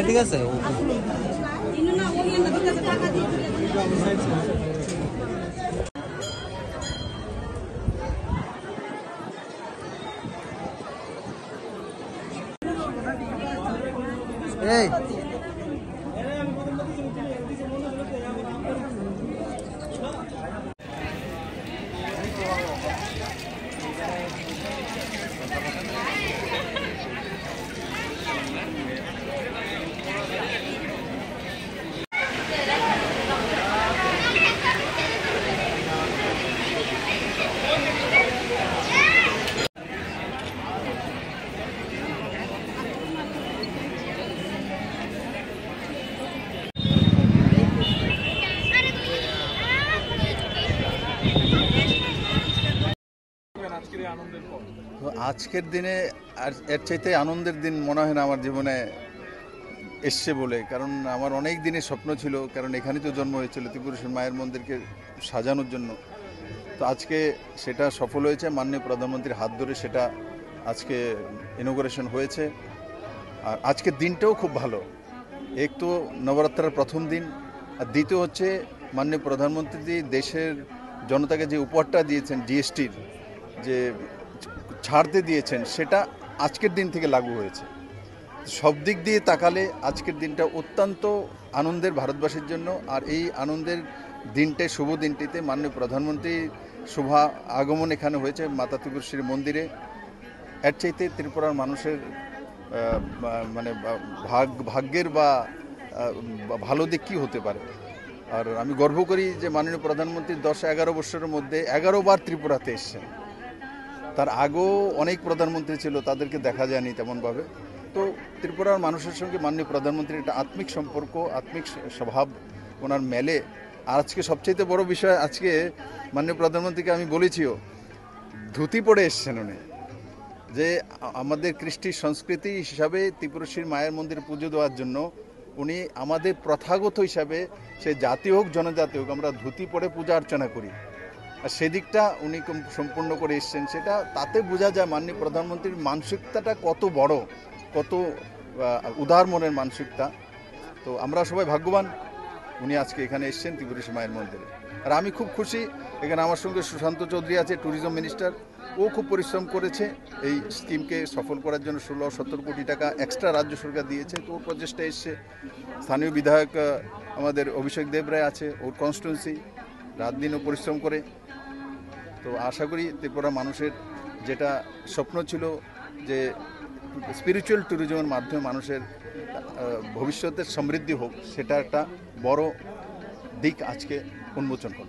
ঠিক আছে এই আজকের দিনে আর এর চাইতে আনন্দের দিন মনে হয় না আমার জীবনে এসছে বলে, কারণ আমার অনেক দিনের স্বপ্ন ছিল, কারণ এখানেই তো জন্ম হয়েছিল ত্রিপুরেশ্বরী মায়ের মন্দিরকে সাজানোর জন্য। তো আজকে সেটা সফল হয়েছে, মাননীয় প্রধানমন্ত্রীর হাত ধরে সেটা আজকে ইনোগ্রেশন হয়েছে। আর আজকের দিনটাও খুব ভালো। এক তো নবরাত্রার প্রথম দিন, আর দ্বিতীয় হচ্ছে মাননীয় প্রধানমন্ত্রী দেশের জনতাকে যে উপহারটা দিয়েছেন, জিএসটির যে ছাড়তে দিয়েছেন, সেটা আজকের দিন থেকে লাগু হয়েছে। সব দিক দিয়ে তাকালে আজকের দিনটা অত্যন্ত আনন্দের ভারতবাসীর জন্য। আর এই আনন্দের দিনটায়, শুভ দিনটিতে মাননীয় প্রধানমন্ত্রী শুভ আগমন এখানে হয়েছে মাতা ত্রিপুরেশ্বরী মন্দিরে। এর চাইতে ত্রিপুরার মানুষের মানে ভাগ্যের বা ভালো দিক কী হতে পারে। আর আমি গর্ব করি যে মাননীয় প্রধানমন্ত্রী 10-11 বছরের মধ্যে 11 বার ত্রিপুরাতে এসেছেন। তার আগেও অনেক প্রধানমন্ত্রী ছিল, তাদেরকে দেখা যায়নি তেমনভাবে। তো ত্রিপুরার মানুষের সঙ্গে মাননীয় প্রধানমন্ত্রীর একটা আত্মিক সম্পর্ক, আত্মিক স্বভাব ওনার মেলে। আর আজকে সবচেয়ে বড় বিষয়, আজকে মাননীয় প্রধানমন্ত্রীকে আমি বলেছিও, ধুতি পরে এসছেন উনি, যে আমাদের কৃষ্টি সংস্কৃতি হিসাবে ত্রিপুরেশ্বরী মায়ের মন্দিরে পুজো দেওয়ার জন্য উনি আমাদের প্রথাগত হিসাবে, সে জাতি হোক জনজাতি হোক, আমরা ধুতি পরে পূজা অর্চনা করি। আর সেদিকটা উনি সম্পূর্ণ করে এসছেন। সেটা তাতে বোঝা যায় মাননীয় প্রধানমন্ত্রীর মানসিকতাটা কত বড়, কত উদার মনের মানসিকতা। তো আমরা সবাই ভাগ্যবান উনি আজকে এখানে এসছেন ত্রিপুরেশ্বরী মায়ের মন্দিরে। আর আমি খুব খুশি, এখানে আমার সঙ্গে সুশান্ত চৌধুরী আছে, ট্যুরিজম মিনিস্টার। ও খুব পরিশ্রম করেছে এই স্কিমকে সফল করার জন্য। 16-17 কোটি টাকা এক্সট্রা রাজ্য সরকার দিয়েছে, তো ওর প্রচেষ্টা এসছে। স্থানীয় বিধায়ক আমাদের অভিষেক দেব রায় আছে, ওর কনস্টিটুয়েন্সি, রাত দিনও পরিশ্রম করে। তো আশা করি ত্রিপুরা মানুষের যেটা স্বপ্ন ছিল যে স্পিরিচুয়াল ট্যুরিজমের মাধ্যমে মানুষের ভবিষ্যতের সমৃদ্ধি হোক, সেটা একটা বড় দিক আজকে উন্মোচন হল।